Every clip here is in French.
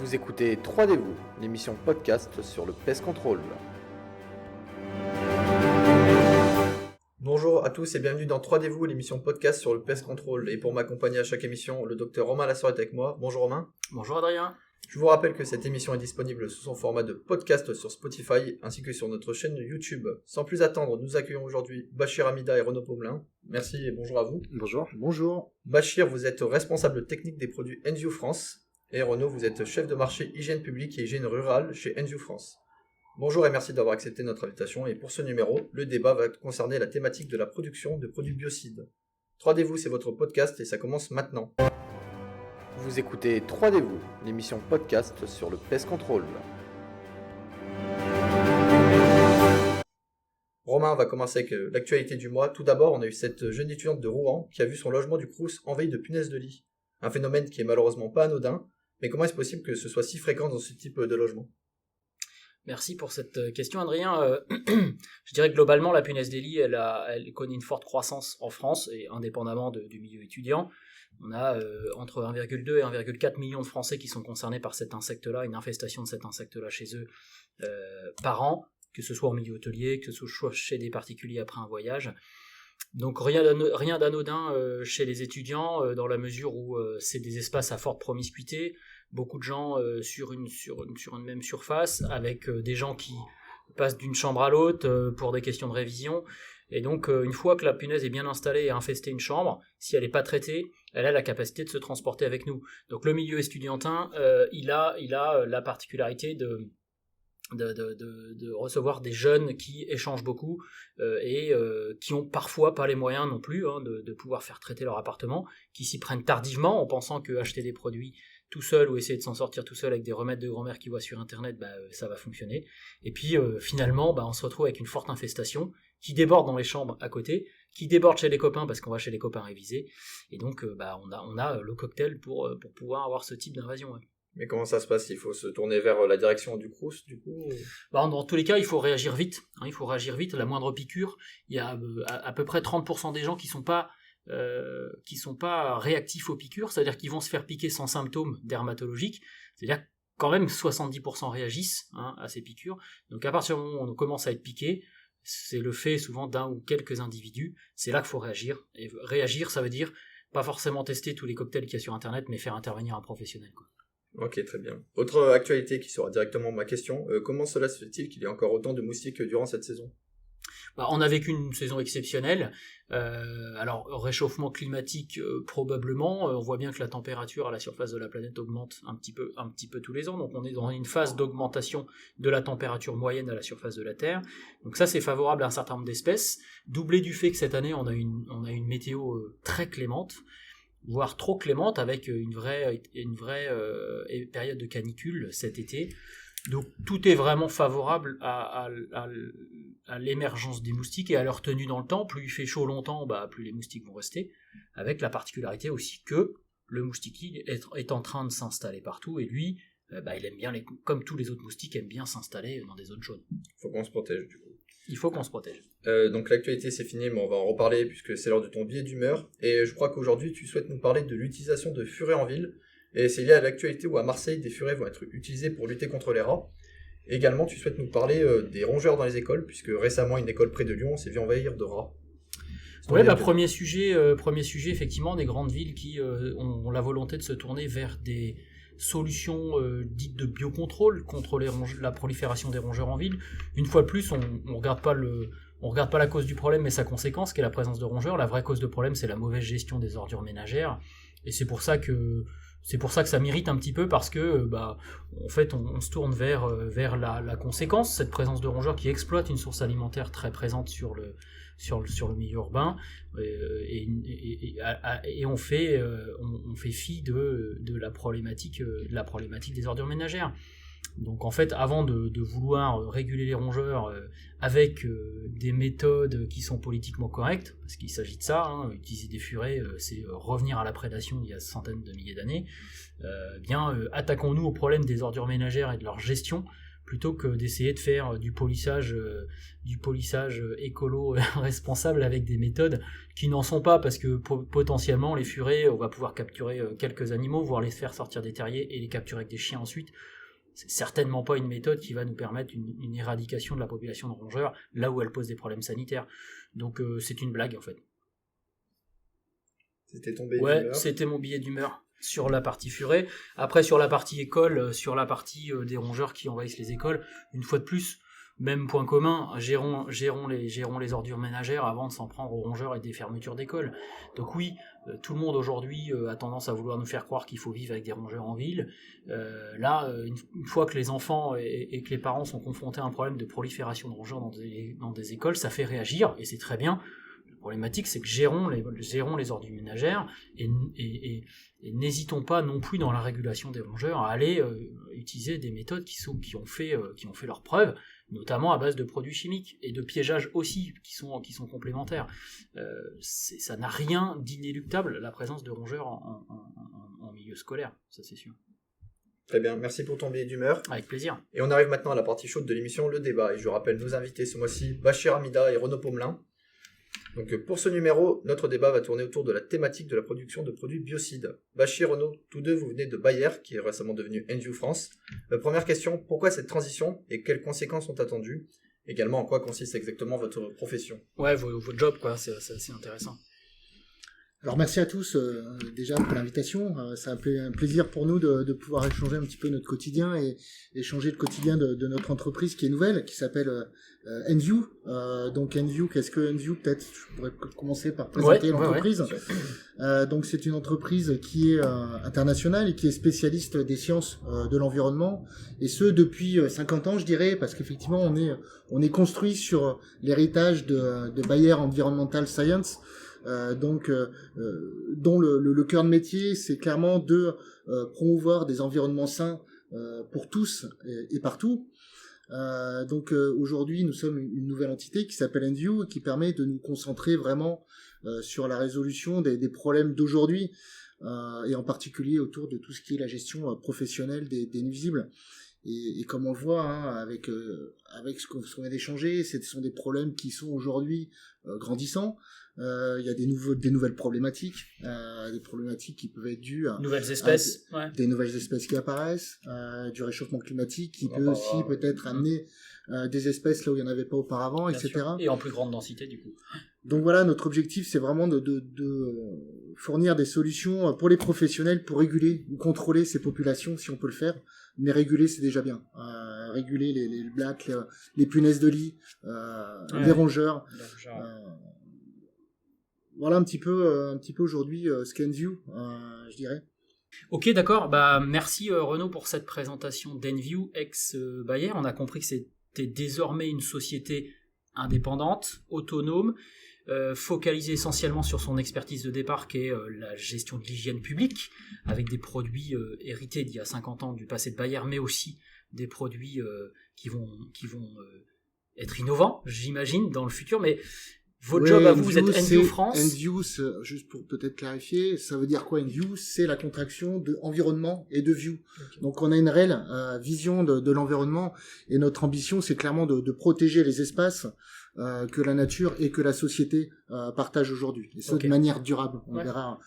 Vous écoutez 3D-vous, l'émission podcast sur le pest control. Bonjour à tous et bienvenue dans 3D-vous, l'émission podcast sur le pest control. Et pour m'accompagner à chaque émission, le docteur Romain Lasseur est avec moi. Bonjour Romain. Bonjour Adrien. Je vous rappelle que cette émission est disponible sous son format de podcast sur Spotify ainsi que sur notre chaîne YouTube. Sans plus attendre, nous accueillons aujourd'hui Bachir Hamida et Renaud Pomelin. Merci et bonjour à vous. Bonjour. Bonjour. Bachir, vous êtes responsable technique des produits Enview France. Et Renaud, vous êtes chef de marché hygiène publique et hygiène rurale chez Enview France. Bonjour et merci d'avoir accepté notre invitation. Et pour ce numéro, le débat va concerner la thématique de la production de produits biocides. 3D-vous, c'est votre podcast et ça commence maintenant. Vous écoutez 3D-vous, l'émission podcast sur le pest control. Romain va commencer avec l'actualité du mois. Tout d'abord, on a eu cette jeune étudiante de Rouen qui a vu son logement du Crous envahi de punaises de lit. Un phénomène qui est malheureusement pas anodin, mais comment est-ce possible que ce soit si fréquent dans ce type de logement ? Merci pour cette question Adrien. Je dirais que globalement la punaise des lits elle connaît une forte croissance en France et indépendamment du milieu étudiant. On a entre 1,2 et 1,4 millions de Français qui sont concernés par cet insecte-là, une infestation de cet insecte-là chez eux par an, que ce soit en milieu hôtelier, que ce soit chez des particuliers après un voyage. Donc rien d'anodin chez les étudiants dans la mesure où c'est des espaces à forte promiscuité, beaucoup de gens sur une même surface, avec des gens qui passent d'une chambre à l'autre pour des questions de révision. Et donc une fois que la punaise est bien installée et a infesté une chambre, si elle n'est pas traitée, elle a la capacité de se transporter avec nous. Donc le milieu estudiantin, il a la particularité de recevoir des jeunes qui échangent beaucoup et qui ont parfois pas les moyens non plus de pouvoir faire traiter leur appartement, qui s'y prennent tardivement en pensant que acheter des produits tout seul ou essayer de s'en sortir tout seul avec des remèdes de grand-mère qu'ils voient sur internet, ça va fonctionner. Et puis finalement on se retrouve avec une forte infestation qui déborde dans les chambres à côté, qui déborde chez les copains parce qu'on va chez les copains réviser, et donc on a le cocktail pour pouvoir avoir ce type d'invasion. Ouais. Mais comment ça se passe ? Il faut se tourner vers la direction du Crous, du coup ? Dans tous les cas, il faut réagir vite. Il faut réagir vite. La moindre piqûre, il y a à peu près 30% des gens qui sont pas réactifs aux piqûres, c'est-à-dire qu'ils vont se faire piquer sans symptômes dermatologiques. C'est-à-dire quand même 70% réagissent à ces piqûres. Donc à partir du moment où on commence à être piqué, c'est le fait souvent d'un ou quelques individus. C'est là qu'il faut réagir. Et réagir, ça veut dire pas forcément tester tous les cocktails qu'il y a sur Internet, mais faire intervenir un professionnel, quoi. Ok, très bien. Autre actualité qui sera directement ma question, comment cela se fait-il qu'il y ait encore autant de moustiques durant cette saison ? On a vécu une saison exceptionnelle. Alors, réchauffement climatique, probablement. On voit bien que la température à la surface de la planète augmente un petit peu tous les ans. Donc, on est dans une phase d'augmentation de la température moyenne à la surface de la Terre. Donc ça, c'est favorable à un certain nombre d'espèces. Doublé du fait que cette année, on a une météo très clémente, voire trop clémente, avec une vraie période de canicule cet été. Donc tout est vraiment favorable à l'émergence des moustiques et à leur tenue dans le temps. Plus il fait chaud longtemps, plus les moustiques vont rester, avec la particularité aussi que le moustique est en train de s'installer partout, et lui, il aime bien, comme tous les autres moustiques, aime bien s'installer dans des zones chaudes. Il faut qu'on se protège du coup. Il faut qu'on se protège. Donc l'actualité c'est fini, mais on va en reparler puisque c'est l'heure de ton billet d'humeur. Et je crois qu'aujourd'hui tu souhaites nous parler de l'utilisation de furets en ville. Et c'est lié à l'actualité où à Marseille des furets vont être utilisés pour lutter contre les rats. Également tu souhaites nous parler des rongeurs dans les écoles, puisque récemment une école près de Lyon s'est vue envahir de rats. Oui, premier sujet effectivement, des grandes villes qui ont la volonté de se tourner vers des solutions dites de biocontrôle contre la prolifération des rongeurs en ville. Une fois de plus, on regarde pas la cause du problème, mais sa conséquence, qui est la présence de rongeurs. La vraie cause de problème, c'est la mauvaise gestion des ordures ménagères, et c'est pour ça que ça m'irrite un petit peu, parce que en fait on se tourne vers la conséquence, cette présence de rongeurs qui exploite une source alimentaire très présente sur le milieu urbain, et on fait fi de la problématique des ordures ménagères. Donc en fait, avant de vouloir réguler les rongeurs avec des méthodes qui sont politiquement correctes, parce qu'il s'agit de ça, utiliser des furets, c'est revenir à la prédation d'il y a centaines de milliers d'années, attaquons-nous au problème des ordures ménagères et de leur gestion, plutôt que d'essayer de faire du polissage écolo responsable avec des méthodes qui n'en sont pas, parce que potentiellement les furets, on va pouvoir capturer quelques animaux, voire les faire sortir des terriers et les capturer avec des chiens ensuite. C'est certainement pas une méthode qui va nous permettre une éradication de la population de rongeurs là où elle pose des problèmes sanitaires. Donc c'est une blague en fait. C'était ton billet d'humeur. Ouais, c'était mon billet d'humeur sur la partie furet. Après, sur la partie école, sur la partie des rongeurs qui envahissent les écoles, une fois de plus, même point commun, gérons les ordures ménagères avant de s'en prendre aux rongeurs et des fermetures d'écoles. Donc oui, tout le monde aujourd'hui a tendance à vouloir nous faire croire qu'il faut vivre avec des rongeurs en ville. Une fois que les enfants et que les parents sont confrontés à un problème de prolifération de rongeurs dans des écoles, ça fait réagir, et c'est très bien. La problématique, c'est que gérons les ordures ménagères et n'hésitons pas non plus dans la régulation des rongeurs à aller utiliser des méthodes qui ont fait leurs preuves, notamment à base de produits chimiques et de piégeage aussi qui sont complémentaires. Ça n'a rien d'inéluctable, la présence de rongeurs en milieu scolaire, ça c'est sûr. Très bien, merci pour ton billet d'humeur. Avec plaisir. Et on arrive maintenant à la partie chaude de l'émission, le débat. Et je rappelle nos invités ce mois-ci, Bachir Hamida et Renaud Pomelin. Donc pour ce numéro, notre débat va tourner autour de la thématique de la production de produits biocides. Bachir, Renaud, tous deux, vous venez de Bayer, qui est récemment devenu Enview France. Première question, pourquoi cette transition et quelles conséquences sont attendues? Également, en quoi consiste exactement votre profession? Ouais, votre job, quoi, c'est assez intéressant. Alors merci à tous déjà pour l'invitation. C'est un plaisir pour nous de pouvoir échanger un petit peu notre quotidien et échanger le quotidien de notre entreprise qui est nouvelle, qui s'appelle Enview. Donc Enview, qu'est-ce que Enview? Peut-être je pourrais commencer par présenter l'entreprise. Donc c'est une entreprise qui est internationale et qui est spécialiste des sciences de l'environnement, et ce depuis 50 ans je dirais, parce qu'effectivement on est construit sur l'héritage de Bayer Environmental Science. Dont le cœur de métier, c'est clairement de promouvoir des environnements sains pour tous et partout. Aujourd'hui, nous sommes une nouvelle entité qui s'appelle Enview et qui permet de nous concentrer vraiment sur la résolution des problèmes d'aujourd'hui, et en particulier autour de tout ce qui est la gestion professionnelle des nuisibles. Et comme on le voit avec ce qu'on vient d'échanger, ce sont des problèmes qui sont aujourd'hui grandissants. Il y a des nouvelles problématiques, des problématiques qui peuvent être dues à des nouvelles espèces qui apparaissent, du réchauffement climatique qui peut aussi peut-être amener des espèces là où il n'y en avait pas auparavant, bien etc. Sûr. Et en plus grande densité du coup. Donc voilà, notre objectif c'est vraiment de fournir des solutions pour les professionnels pour réguler ou contrôler ces populations si on peut le faire. Mais réguler c'est déjà bien. Réguler les blattes, les punaises de lit, les rongeurs. Voilà un petit peu aujourd'hui ce qu'est Enview, je dirais. Ok, d'accord. Bah merci Renaud pour cette présentation d'Enview ex Bayer. On a compris que c'était désormais une société indépendante, autonome, focalisée essentiellement sur son expertise de départ qui est la gestion de l'hygiène publique, avec des produits hérités d'il y a 50 ans du passé de Bayer, mais aussi des produits qui vont être innovants, j'imagine, dans le futur. Mais votre job à vous êtes Enview France. Enview, juste pour peut-être clarifier, ça veut dire quoi Enview? C'est la contraction de environnement et de view. Okay. Donc on a une réelle vision de l'environnement, et notre ambition c'est clairement de protéger les espaces que la nature et que la société partagent aujourd'hui. Et ça de manière durable. On verra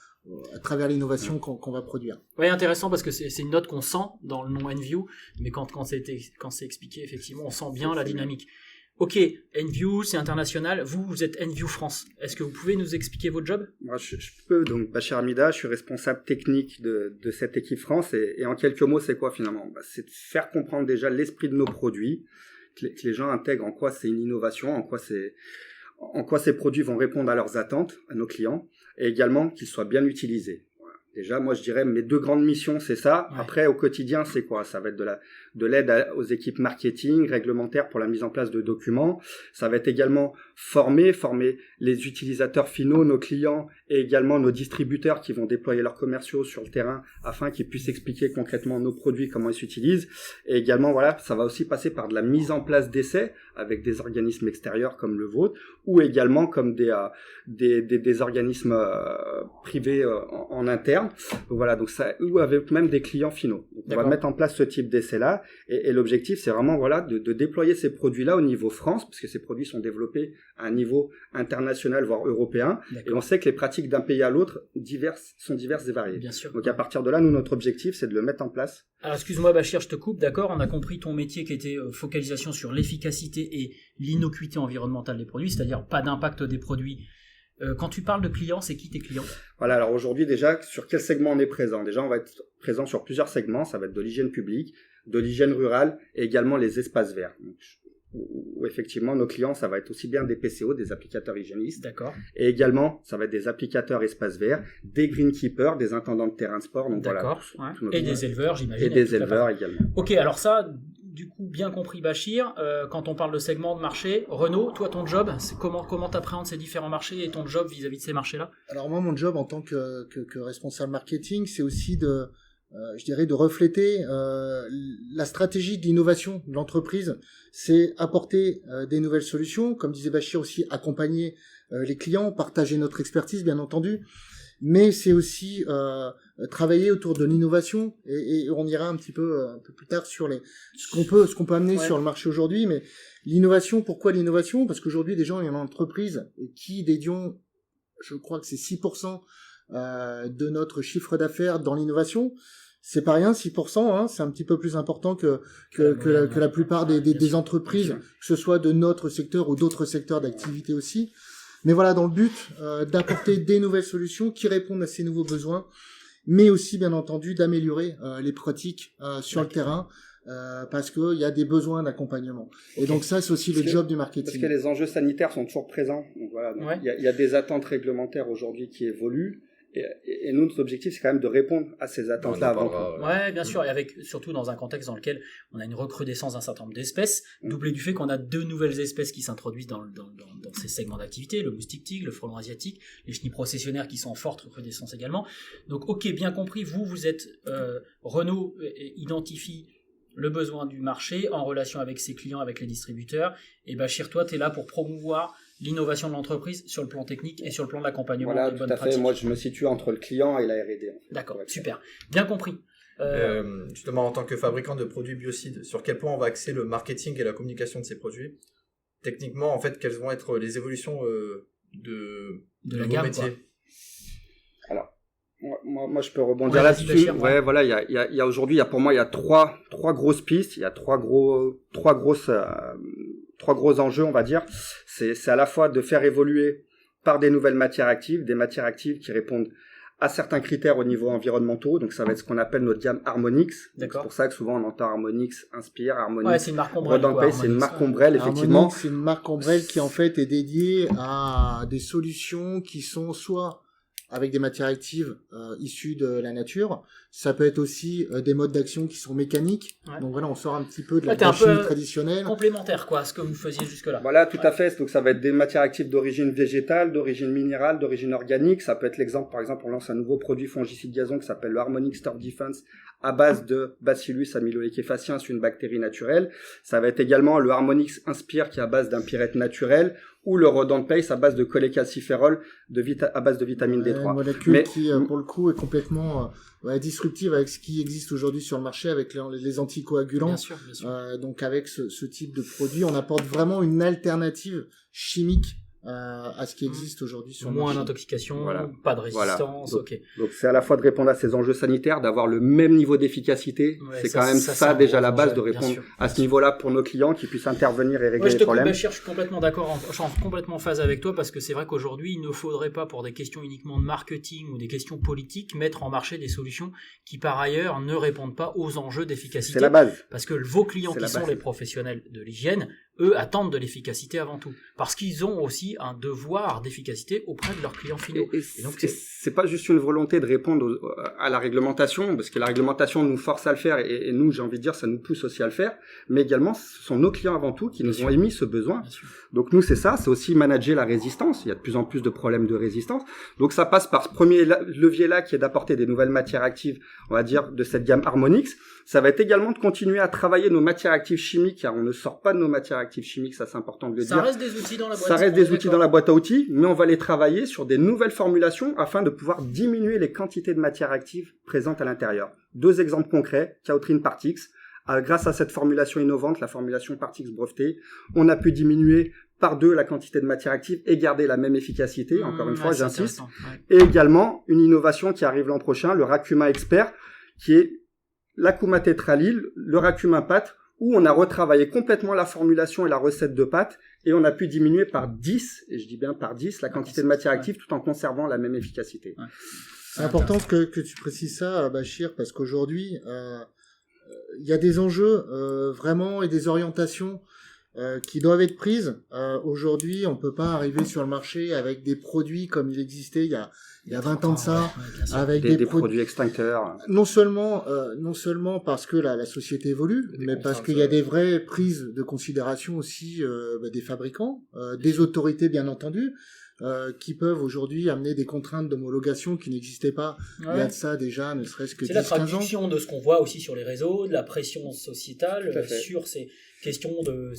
à travers l'innovation qu'on va produire. Oui, intéressant, parce que c'est une note qu'on sent dans le nom Enview, mais quand c'est expliqué, effectivement, on sent bien la dynamique. Ok, Enview, c'est international. Vous êtes Enview France. Est-ce que vous pouvez nous expliquer votre job? Moi, je peux. Donc, Bachir Hamida, je suis responsable technique de cette équipe France. Et en quelques mots, c'est quoi finalement? C'est de faire comprendre déjà l'esprit de nos produits, que les gens intègrent en quoi c'est une innovation, en quoi ces produits vont répondre à leurs attentes, à nos clients, et également qu'ils soient bien utilisés. Déjà, moi, je dirais, mes deux grandes missions, c'est ça. Ouais. Après, au quotidien, c'est quoi? Ça va être de l'aide aux équipes marketing, réglementaires pour la mise en place de documents. Ça va être également former les utilisateurs finaux, nos clients, et également nos distributeurs qui vont déployer leurs commerciaux sur le terrain afin qu'ils puissent expliquer concrètement nos produits, comment ils s'utilisent. Et également, voilà, ça va aussi passer par de la mise en place d'essais avec des organismes extérieurs comme le vôtre, ou également comme des organismes privés en interne, interne. Donc voilà, donc ça, ou avec même des clients finaux. Donc on va mettre en place ce type d'essai-là, et l'objectif, c'est vraiment voilà de déployer ces produits-là au niveau France, parce que ces produits sont développés à un niveau international, voire européen, et on sait que les pratiques d'un pays à l'autre sont diverses et variées. Bien sûr. Donc à partir de là, nous, notre objectif, c'est de le mettre en place. Alors excuse-moi Bachir, je te coupe, d'accord, on a compris ton métier qui était focalisation sur l'efficacité et l'innocuité environnementale des produits, c'est-à-dire pas d'impact des produits. Quand tu parles de clients, c'est qui tes clients? Voilà, alors aujourd'hui déjà, sur quel segment on est présent? Déjà, on va être présent sur plusieurs segments, ça va être de l'hygiène publique, de l'hygiène rurale et également les espaces verts. Donc, où effectivement nos clients, ça va être aussi bien des PCO, des applicateurs hygiénistes. D'accord. Et également, ça va être des applicateurs espaces verts, des greenkeepers, des intendants de terrain de sport. Donc d'accord. Voilà, et des éleveurs, j'imagine. Et des éleveurs également. Ok, alors ça, du coup, bien compris Bachir, quand on parle de segment de marché, Renaud, toi ton job, c'est comment t'appréhendes ces différents marchés et ton job vis-à-vis de ces marchés-là? Alors moi, mon job en tant que responsable marketing, c'est aussi je dirais de refléter la stratégie de l'innovation de l'entreprise. C'est apporter des nouvelles solutions, comme disait Bachir aussi, accompagner les clients, partager notre expertise bien entendu, mais c'est aussi travailler autour de l'innovation, et on ira un peu plus tard sur ce qu'on peut amener sur le marché aujourd'hui. Mais l'innovation, pourquoi l'innovation? Parce qu'aujourd'hui des gens, il y a une entreprise qui dédient, je crois que c'est 6% de notre chiffre d'affaires dans l'innovation. C'est pas rien, 6%, hein, c'est un petit peu plus important que la plupart des entreprises, que ce soit de notre secteur ou d'autres secteurs d'activité aussi. Mais voilà, dans le but d'apporter des nouvelles solutions qui répondent à ces nouveaux besoins, mais aussi bien entendu d'améliorer les pratiques sur le terrain, parce qu'il y a des besoins d'accompagnement. Et donc ça, c'est aussi le job du marketing. Parce que les enjeux sanitaires sont toujours présents. Donc voilà, il y a des attentes réglementaires aujourd'hui qui évoluent. Et nous, notre objectif, c'est quand même de répondre à ces attentes-là avant tout. Ouais, bien sûr, et surtout dans un contexte dans lequel on a une recrudescence d'un certain nombre d'espèces, doublé du fait qu'on a 2 nouvelles espèces qui s'introduisent dans ces segments d'activité, le moustique tigre, le frelon asiatique, les chenilles processionnaires qui sont en forte recrudescence également. Donc, ok, bien compris, vous êtes Renaud identifie le besoin du marché en relation avec ses clients, avec les distributeurs, et Bachir, toi, tu es là pour promouvoir l'innovation de l'entreprise sur le plan technique et sur le plan de l'accompagnement des bonnes pratiques. Voilà, tout à fait. Moi, je me situe entre le client et la R&D. En fait. D'accord, super. Bien compris. Justement, en tant que fabricant de produits biocides, sur quel point on va axer le marketing et la communication de ces produits? Techniquement, en fait, quelles vont être les évolutions de la gamme, métiers? Alors, moi, je peux rebondir là-dessus. Ouais, voilà, il y a aujourd'hui, pour moi, il y a trois grosses pistes. Il y a trois gros enjeux, on va dire. C'est à la fois de faire évoluer par des nouvelles matières actives, des matières actives qui répondent à certains critères au niveau environnementaux. Donc ça va être ce qu'on appelle notre gamme Harmonix. C'est pour ça que souvent on entend Harmonix, Inspire, Harmonix. Ouais, c'est une marque ombrelle. C'est une marque ombrelle, effectivement. Harmonix, c'est une marque ombrelle qui en fait est dédiée à des solutions qui sont soit avec des matières actives issues de la nature. Ça peut être aussi des modes d'action qui sont mécaniques. Ouais. Donc voilà, on sort un petit peu de la chimie traditionnelle. Complémentaire, quoi, ce que vous faisiez jusque-là. Voilà, tout à fait. Donc ça va être des matières actives d'origine végétale, d'origine minérale, d'origine organique. Ça peut être l'exemple, par exemple, on lance un nouveau produit fongicide gazon qui s'appelle le Harmonix Turf Defense à base de Bacillus amyloequifaciens, une bactérie naturelle. Ça va être également le Harmonix Inspire qui est à base d'un pyrète naturel, ou le Rodent Pace à base de cholécalciférol à base de vitamine D3. Une molécule qui, pour le coup, est complètement disruptive avec ce qui existe aujourd'hui sur le marché avec les anticoagulants. Bien sûr. Donc avec ce type de produit, on apporte vraiment une alternative chimique à ce qui existe aujourd'hui sur le marché. Moins d'intoxication, pas de résistance. Donc, donc c'est à la fois de répondre à ces enjeux sanitaires, d'avoir le même niveau d'efficacité. C'est quand même ça déjà la base, de répondre à ce niveau-là pour nos clients qui puissent intervenir et régler les problèmes. Je suis complètement d'accord, je suis complètement en phase avec toi parce que c'est vrai qu'aujourd'hui il ne faudrait pas, pour des questions uniquement de marketing ou des questions politiques, mettre en marché des solutions qui par ailleurs ne répondent pas aux enjeux d'efficacité. C'est la base. Parce que vos clients qui sont les professionnels de l'hygiène, eux attendent de l'efficacité avant tout, parce qu'ils ont aussi un devoir d'efficacité auprès de leurs clients finaux. Et donc c'est pas juste une volonté de répondre à la réglementation, parce que la réglementation nous force à le faire, et nous, j'ai envie de dire, ça nous pousse aussi à le faire, mais également ce sont nos clients avant tout qui nous ont émis ce besoin. Donc nous, c'est aussi manager la résistance. Il y a de plus en plus de problèmes de résistance. Donc ça passe par ce premier levier-là qui est d'apporter des nouvelles matières actives, on va dire, de cette gamme Harmonix. Ça va être également de continuer à travailler nos matières actives chimiques, car on ne sort pas de nos matières actives chimiques, ça c'est important de le dire. Ça reste des outils dans la boîte. Ça reste des outils dans la boîte à outils, mais on va les travailler sur des nouvelles formulations afin de pouvoir diminuer les quantités de matières actives présentes à l'intérieur. 2 exemples concrets, Chowtrin Partix. Grâce à cette formulation innovante, la formulation Partix brevetée, on a pu diminuer par 2 la quantité de matière active et garder la même efficacité, encore une fois, j'insiste. Et également, une innovation qui arrive l'an prochain, le Racuma Expert, qui est l'acumatétralyl, le Racuma pâte, où on a retravaillé complètement la formulation et la recette de pâte, et on a pu diminuer par 10, et je dis bien par 10, la quantité de matière active tout en conservant la même efficacité. Ouais. C'est important que tu précises ça, Bachir, parce qu'aujourd'hui, il y a des enjeux vraiment et des orientations qui doivent être prises. Aujourd'hui, on peut pas arriver sur le marché avec des produits comme il existait il y a 20 ans de ça, avec des produits extincteurs. Non seulement parce que la société évolue, mais parce qu'il y a des vraies prises de considération aussi des fabricants, des autorités bien entendu, qui peuvent aujourd'hui amener des contraintes d'homologation qui n'existaient pas il y a de ça déjà, ne serait-ce que 10-15 ans. C'est la traduction de ce qu'on voit aussi sur les réseaux, de la pression sociétale sur ces questions de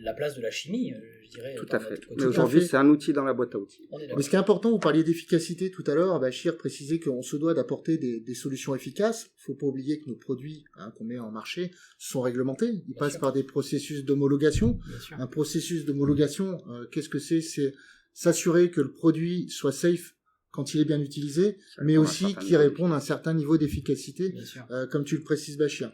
la place de la chimie, je dirais. Tout à fait. Mais aujourd'hui, c'est un outil dans la boîte à outils. Mais ce qui est important, vous parliez d'efficacité tout à l'heure, Bachir précisait qu'on se doit d'apporter des solutions efficaces. Il ne faut pas oublier que nos produits qu'on met en marché sont réglementés. Ils passent par des processus d'homologation. Un processus d'homologation, qu'est-ce que c'est ? C'est s'assurer que le produit soit safe quand il est bien utilisé, mais aussi qu'il réponde à un certain niveau d'efficacité, comme tu le précises, Bachir.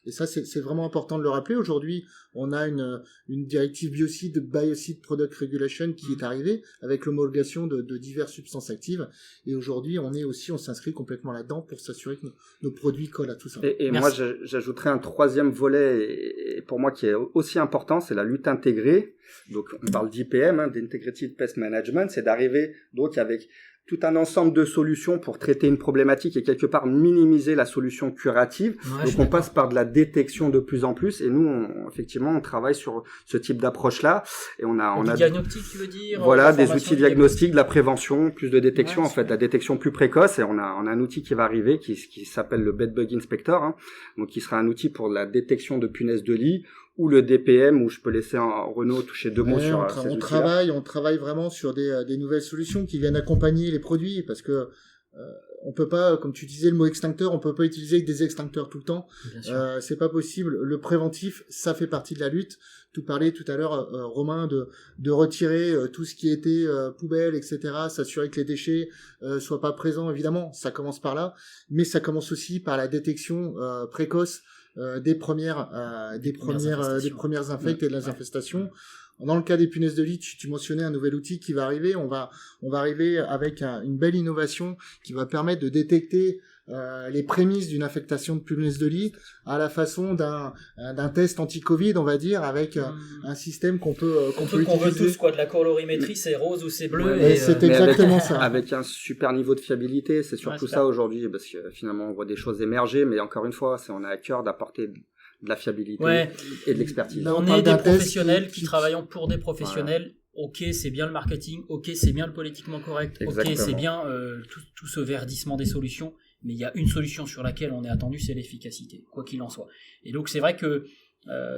Et ça, c'est vraiment important de le rappeler. Aujourd'hui, on a une directive biocide, Biocide Product Regulation, qui est arrivée avec l'homologation de diverses substances actives. Et aujourd'hui, on s'inscrit complètement là-dedans pour s'assurer que nos produits collent à tout ça. Et moi, j'ajouterais un 3e volet, et pour moi, qui est aussi important, c'est la lutte intégrée. Donc, on parle d'IPM, d'Integrated Pest Management, c'est d'arriver donc avec tout un ensemble de solutions pour traiter une problématique et quelque part minimiser la solution curative. Donc on passe par de la détection de plus en plus, et nous effectivement on travaille sur ce type d'approche-là, et on a diagnostic, tu veux dire, voilà, des outils diagnostiques, de la prévention, plus de détection, en fait, de la détection plus précoce, et on a un outil qui va arriver qui s'appelle le Bed Bug Inspector, donc qui sera un outil pour la détection de punaises de lit, ou le DPM, où je peux laisser Renaud toucher 2 mots sur ces outils-là. On travaille vraiment sur des nouvelles solutions qui viennent accompagner les produits, parce que on peut pas, comme tu disais, le mot extincteur, on peut pas utiliser des extincteurs tout le temps. C'est pas possible. Le préventif, ça fait partie de la lutte. Tu parlais tout à l'heure, Romain, de retirer tout ce qui était poubelle, etc. S'assurer que les déchets soient pas présents. Évidemment, ça commence par là, mais ça commence aussi par la détection précoce des premières infects et de les infestations. Dans le cas des punaises de lit, tu mentionnais un nouvel outil qui va arriver. On va arriver avec une belle innovation qui va permettre de détecter les prémices d'une affectation de punaises de lit à la façon d'un test anti-Covid, on va dire, avec un système qu'on peut utiliser. Qu'on veut tous, quoi, de la colorimétrie, c'est rose ou c'est bleu. Et c'est exactement ça. Avec un super niveau de fiabilité, c'est surtout ça aujourd'hui, parce que finalement on voit des choses émerger, mais encore une fois, on a à cœur d'apporter de la fiabilité et de l'expertise. Là, on est des professionnels qui travaillons pour des professionnels. Voilà. Ok, c'est bien le marketing, ok, c'est bien le politiquement correct, ok, c'est bien tout ce verdissement des solutions, mais il y a une solution sur laquelle on est attendu, c'est l'efficacité, quoi qu'il en soit. Et donc c'est vrai que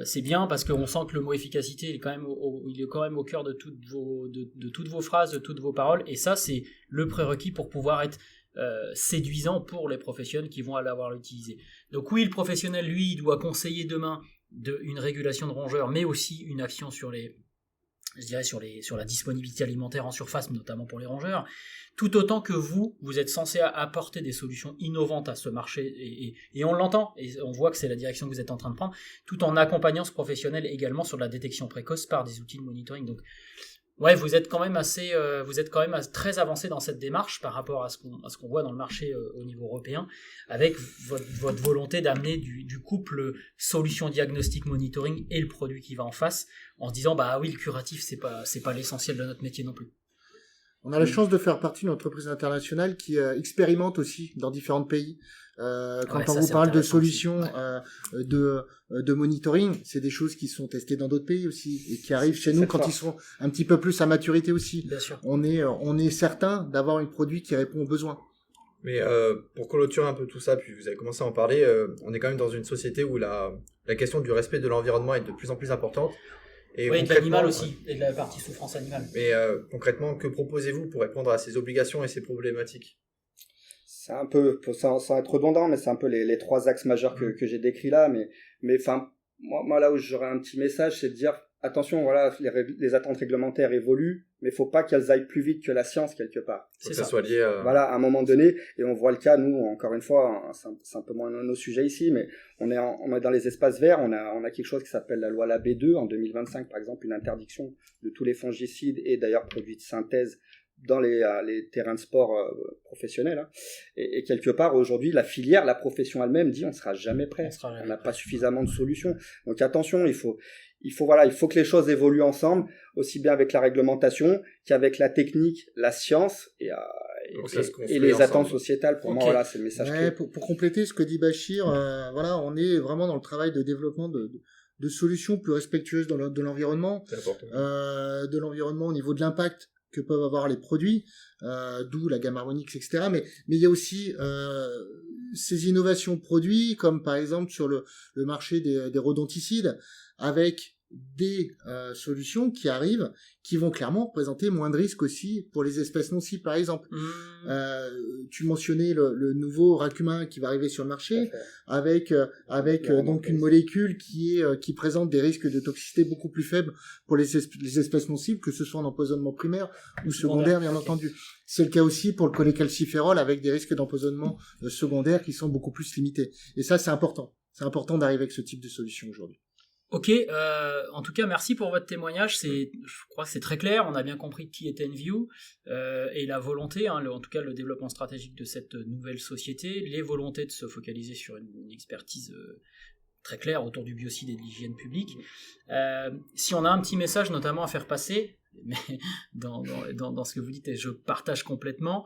c'est bien parce qu'on sent que le mot efficacité il est quand même au cœur de toutes vos phrases, de toutes vos paroles, et ça c'est le prérequis pour pouvoir être séduisant pour les professionnels qui vont l'avoir utilisé. Donc oui, le professionnel, lui, il doit conseiller demain une régulation de rongeurs, mais aussi une action sur la disponibilité alimentaire en surface, notamment pour les rongeurs, tout autant que vous êtes censé apporter des solutions innovantes à ce marché, et on l'entend, et on voit que c'est la direction que vous êtes en train de prendre, tout en accompagnant ce professionnel également sur la détection précoce par des outils de monitoring. Donc ouais, vous êtes quand même très avancé dans cette démarche par rapport à ce qu'on voit dans le marché au niveau européen, avec votre volonté d'amener du couple solution diagnostic monitoring et le produit qui va en face, en se disant bah oui, le curatif c'est pas l'essentiel de notre métier non plus. On a la chance de faire partie d'une entreprise internationale qui expérimente aussi dans différents pays. Quand on vous parle de solutions de monitoring, c'est des choses qui sont testées dans d'autres pays aussi et qui arrivent chez nous quand ils sont un petit peu plus à maturité aussi. Bien sûr. On est certain d'avoir un produit qui répond aux besoins. Mais pour clôturer un peu tout ça, puis vous avez commencé à en parler, on est quand même dans une société où la question du respect de l'environnement est de plus en plus importante. Et oui, de l'animal aussi, et de la partie souffrance animale. Mais concrètement, que proposez-vous pour répondre à ces obligations et ces problématiques ? C'est un peu, sans être redondant, mais c'est un peu les 3 axes majeurs que j'ai décrits là. Mais enfin, moi là où j'aurais un petit message, c'est de dire, attention, voilà, les attentes réglementaires évoluent, mais il faut pas qu'elles aillent plus vite que la science quelque part. C'est ça. Soit lié à... Voilà, à un moment donné, et on voit le cas, nous, encore une fois, c'est un peu moins nos sujets ici, mais on est dans les espaces verts, on a quelque chose qui s'appelle la loi LAB 2 en 2025, par exemple, une interdiction de tous les fongicides et d'ailleurs produits de synthèse dans les terrains de sport professionnels. Hein. Et quelque part, aujourd'hui, la filière, la profession elle-même dit on ne sera jamais prêt. On n'a pas suffisamment de solutions. Donc attention, il faut que les choses évoluent ensemble, aussi bien avec la réglementation qu'avec la technique, la science et les attentes sociétales. Pour moi, voilà, c'est le message clé. Pour compléter ce que dit Bachir, voilà, on est vraiment dans le travail de développement de solutions plus respectueuses de l'environnement, de l'environnement au niveau de l'impact que peuvent avoir les produits, d'où la gamme Harmonix, etc. Mais il y a aussi ces innovations produits, comme par exemple sur le marché des rodenticides, avec des solutions qui arrivent, qui vont clairement représenter moins de risques aussi pour les espèces nocives, par exemple. Tu mentionnais le nouveau racumin qui va arriver sur le marché, avec donc une molécule qui présente des risques de toxicité beaucoup plus faibles pour les espèces nocives, que ce soit en empoisonnement primaire ou secondaire, bien entendu. C'est le cas aussi pour le cholécalciférol, avec des risques d'empoisonnement secondaire qui sont beaucoup plus limités. Et ça, c'est important. C'est important d'arriver avec ce type de solution aujourd'hui. Ok, en tout cas, merci pour votre témoignage. Je crois que c'est très clair. On a bien compris qui était Enview et la volonté, en tout cas le développement stratégique de cette nouvelle société, les volontés de se focaliser sur une expertise très claire autour du biocide et de l'hygiène publique. Si on a un petit message notamment à faire passer, mais dans ce que vous dites, et je partage complètement,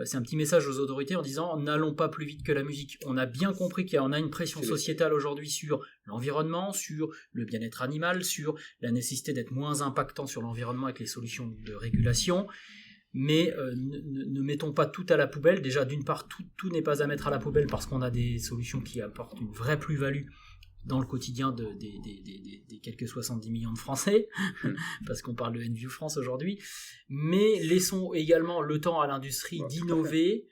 c'est un petit message aux autorités en disant n'allons pas plus vite que la musique. On a bien compris qu'on a une pression sociétale aujourd'hui sur l'environnement, sur le bien-être animal, sur la nécessité d'être moins impactant sur l'environnement avec les solutions de régulation. Mais ne mettons pas tout à la poubelle. Déjà, d'une part, tout n'est pas à mettre à la poubelle parce qu'on a des solutions qui apportent une vraie plus-value dans le quotidien des quelques 70 millions de Français, parce qu'on parle de Enview France aujourd'hui, mais laissons également le temps à l'industrie d'innover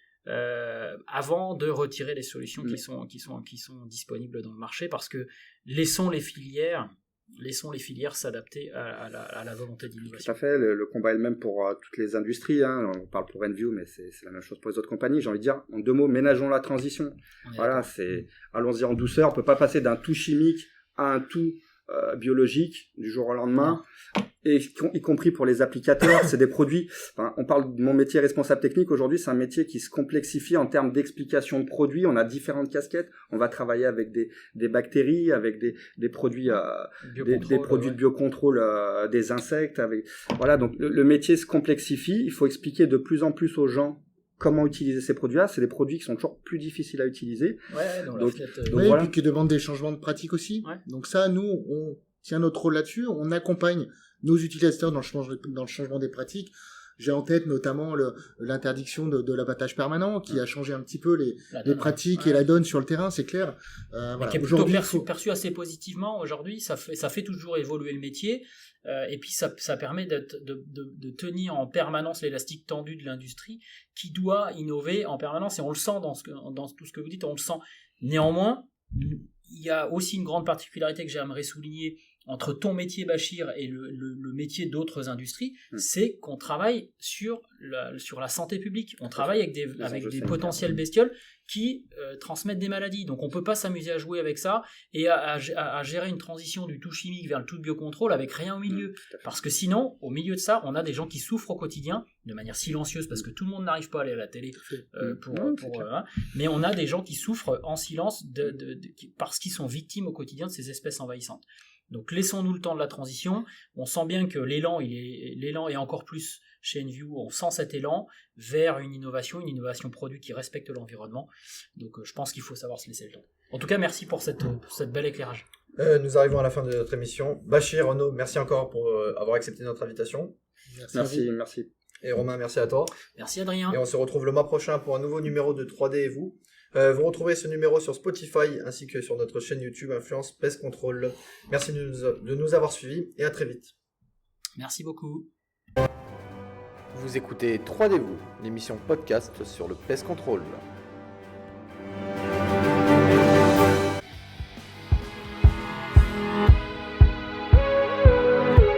avant de retirer les solutions qui sont disponibles dans le marché, parce que laissons les filières s'adapter à la volonté d'innovation. Tout à fait, le combat est le même pour toutes les industries, hein. On parle pour Enview, mais c'est la même chose pour les autres compagnies. J'ai envie de dire, en 2 mots, ménageons la transition. Voilà, allons-y en douceur. On peut pas passer d'un tout chimique à un tout biologique du jour au lendemain. Et y compris pour les applicateurs, c'est des produits. Enfin, on parle de mon métier responsable technique aujourd'hui, c'est un métier qui se complexifie en termes d'explication de produits. On a différentes casquettes. On va travailler avec des bactéries, avec des produits, des produits de biocontrôle des insectes. Voilà, donc le métier se complexifie. Il faut expliquer de plus en plus aux gens comment utiliser ces produits-là. C'est des produits qui sont toujours plus difficiles à utiliser. Donc voilà. Et puis qui demandent des changements de pratique aussi. Ouais. Donc ça, nous, on tient notre rôle là-dessus. On accompagne nos utilisateurs dans le changement des pratiques. J'ai en tête notamment l'interdiction de l'abattage permanent qui a changé un petit peu les pratiques et la donne sur le terrain, c'est clair. Voilà. Qui est plutôt perçu assez positivement aujourd'hui. Ça fait toujours évoluer le métier. Et puis ça permet de tenir en permanence l'élastique tendu de l'industrie qui doit innover en permanence, et on le sent dans tout ce que vous dites, on le sent. Néanmoins, il y a aussi une grande particularité que j'aimerais souligner entre ton métier, Bachir, et le métier d'autres industries, c'est qu'on travaille sur la santé publique. On travaille avec des potentielles bestioles qui transmettent des maladies. Donc on ne peut pas s'amuser à jouer avec ça et à gérer une transition du tout chimique vers le tout biocontrôle avec rien au milieu. Parce que sinon, au milieu de ça, on a des gens qui souffrent au quotidien, de manière silencieuse, parce que tout le monde n'arrive pas à aller à la télé, mais on a des gens qui souffrent en silence parce qu'ils sont victimes au quotidien de ces espèces envahissantes. Donc laissons-nous le temps de la transition. On sent bien que l'élan est encore plus chez Enview. On sent cet élan vers une innovation produit qui respecte l'environnement. Donc je pense qu'il faut savoir se laisser le temps. En tout cas, merci pour cette belle éclairage. Nous arrivons à la fin de notre émission. Bachir, Renaud, merci encore pour avoir accepté notre invitation. Merci. Et Romain, merci à toi. Merci Adrien. Et on se retrouve le mois prochain pour un nouveau numéro de 3D et vous. Vous retrouverez ce numéro sur Spotify ainsi que sur notre chaîne YouTube Influence Pest Control. Merci de nous avoir suivis et à très vite. Merci beaucoup. Vous écoutez 3D vous, l'émission podcast sur le Pest Control.